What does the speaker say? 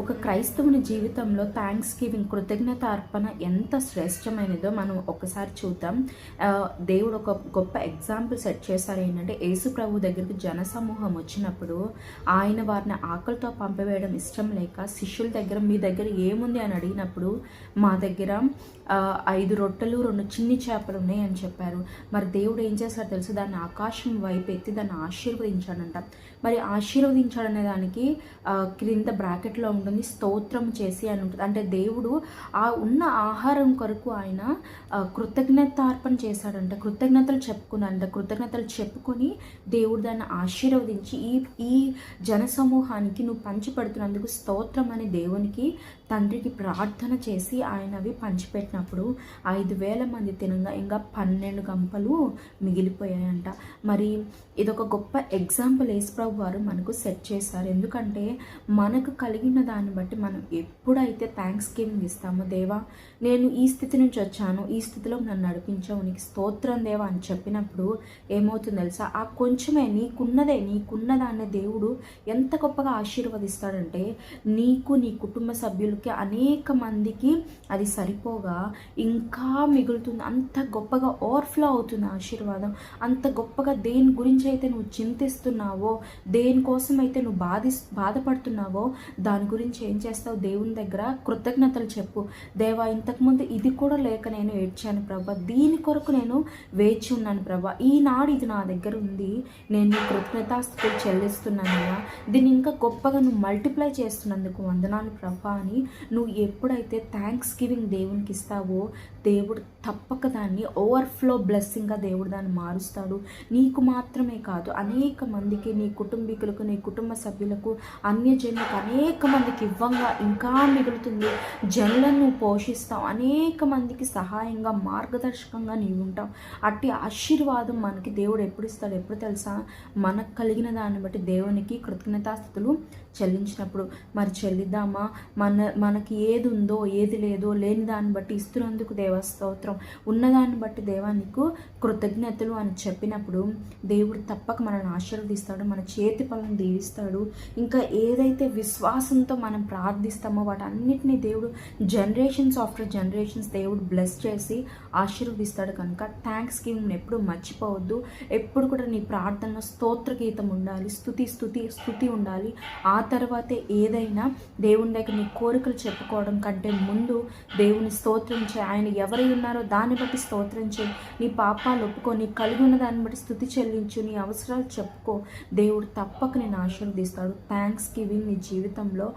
ఒక క్రైస్తవుని జీవితంలో థ్యాంక్స్ గివింగ్ కృతజ్ఞత అర్పణ ఎంత శ్రేష్టమైనదో మనం ఒకసారి చూద్దాం. దేవుడు ఒక గొప్ప ఎగ్జాంపుల్ సెట్ చేశారు. ఏంటంటే యేసు ప్రభు దగ్గరికి జనసమూహం వచ్చినప్పుడు ఆయన వారిని ఆకలితో పంపివేయడం ఇష్టం లేక శిష్యుల దగ్గర మీ దగ్గర ఏముంది అని అడిగినప్పుడు మా దగ్గర 5 రొట్టెలు 2 చిన్ని చేపలు ఉన్నాయి అని చెప్పారు. మరి దేవుడు ఏం చేశారు తెలుసు, దాన్ని ఆకాశం వైపు ఎత్తి దాన్ని ఆశీర్వదించాడంట. మరి ఆశీర్వదించాడనే దానికి క్రింద బ్రాకెట్లో ఉంటుంది స్తోత్రం చేసి అని ఉంటుంది. అంటే దేవుడు ఆ ఉన్న ఆహారం కొరకు ఆయన కృతజ్ఞతార్పణ చేశాడంట, కృతజ్ఞతలు చెప్పుకున్నాడంట. కృతజ్ఞతలు చెప్పుకొని దేవుడు దాన్ని ఆశీర్వదించి ఈ జనసమూహానికి నువ్వు పంచిపెడుతున్నందుకు స్తోత్రం అని దేవునికి తండ్రికి ప్రార్థన చేసి ఆయన అవి పంచిపెట్టినప్పుడు 5,000 మంది తినగా ఇంకా 12 గంపలు మిగిలిపోయాయంట. మరి ఇదొక గొప్ప ఎగ్జాంపుల్ యేసుప్రభు వారు మనకు సెట్ చేశారు. ఎందుకంటే మనకు కలిగిన దాన్ని బట్టి మనం ఎప్పుడైతే థ్యాంక్స్ గివింగ్ ఇస్తామో, దేవా నేను ఈ స్థితి నుంచి వచ్చాను, ఈ స్థితిలో నన్ను నడిపించావు, నీకు స్తోత్రం దేవా అని చెప్పినప్పుడు ఏమవుతుంది తెలుసా, ఆ కొంచెమే నీకున్నదాన్ని దేవుడు ఎంత గొప్పగా ఆశీర్వదిస్తాడంటే నీకు నీ కుటుంబ సభ్యులకి అనేక మందికి అది సరిపోగా ఇంకా మిగులుతుంది. అంత గొప్పగా ఓవర్ఫ్లో అవుతుంది ఆశీర్వాదం. అంత గొప్పగా దేని గురించి అయితే నువ్వు చింతిస్తున్నావో, దేనికోసం అయితే నువ్వు బాధపడుతున్నావో దాని గురించి ఏం చేస్తావు, దేవుని దగ్గర కృతజ్ఞతలు చెప్పు. దేవా ఇంతకుముందు ఇది కూడా లేక నేను ఏడ్చాను ప్రభా, దీని కొరకు నేను వేచి ఉన్నాను ప్రభా, ఈనాడు ఇది నా దగ్గర ఉంది, నేను నీ కృతజ్ఞతాస్తుతులు చెల్లిస్తున్నానయ్యా, దీన్ని ఇంకా గొప్పగా నువ్వు మల్టిప్లై చేస్తున్నందుకు వందనాలు ప్రభా అని నువ్వు ఎప్పుడైతే థ్యాంక్స్ గివింగ్ దేవునికి ఇస్తావో దేవుడు తప్పక దాన్ని ఓవర్ఫ్లో బ్లెస్సింగ్గా దేవుడు దాన్ని మారుస్తాడు. నీకు మాత్రమే కాదు, అనేక మందికి, నీ కుటుంబీకులకు, నీ కుటుంబ సభ్యులకు, అన్యజనులకు అనేక మందికి ఇవ్వంగా ఇంకా మిగులుతుంది. జనులను పోషిస్తావు, అనేక మందికి సహాయంగా మార్గదర్శకంగా నీవు ఉంటావు. అట్టి ఆశీర్వాదం మనకి దేవుడు ఎప్పుడు ఇస్తాడు, ఎప్పుడు తెలుసా, మనకు కలిగిన దాన్ని బట్టి దేవునికి కృతజ్ఞతాస్తుతులు చెల్లించినప్పుడు. మరి చెల్లిద్దామా? మనకి ఏది ఉందో ఏది లేదో లేని దాన్ని బట్టి ఇస్తున్నందుకు దేవా స్తోత్రం, ఉన్నదాన్ని బట్టి దేవా నీకు కృతజ్ఞతలు అని చెప్పినప్పుడు దేవుడు తప్పక మనల్ని ఆశీర్వదిస్తాడు, మన చేతి పనులను దీవిస్తాడు. ఇంకా ఏదైతే విశ్వాసంతో మనం ప్రార్థిస్తామో వాటన్నిటిని దేవుడు జనరేషన్స్ ఆఫ్టర్ జనరేషన్స్ దేవుడు బ్లెస్ చేసి ఆశీర్వదిస్తాడు. కనుక థ్యాంక్స్ గివింగ్ ఎప్పుడు మర్చిపోవద్దు. ఎప్పుడు కూడా నీ ప్రార్థనలో స్తోత్ర గీతం ఉండాలి, స్తుతి ఉండాలి. ఆ తర్వాతే ఏదైనా దేవుని దగ్గర నీ కోరికలు చెప్పుకోవడం కంటే ముందు దేవుని స్తోత్రించే, ఆయన ఎవరై ఉన్నారో దాన్ని బట్టి స్తోత్రించే, నీ పాపాలు ఒప్పుకో, నీ కలిగి ఉన్న దాన్ని బట్టి స్తుతి చెల్లించు, నీ అవసరాలు చెప్పుకో. దేవుడు తప్పక నేను ఆశీర్వదిస్తాడు. థ్యాంక్స్ గివింగ్ నీ జీవితంలో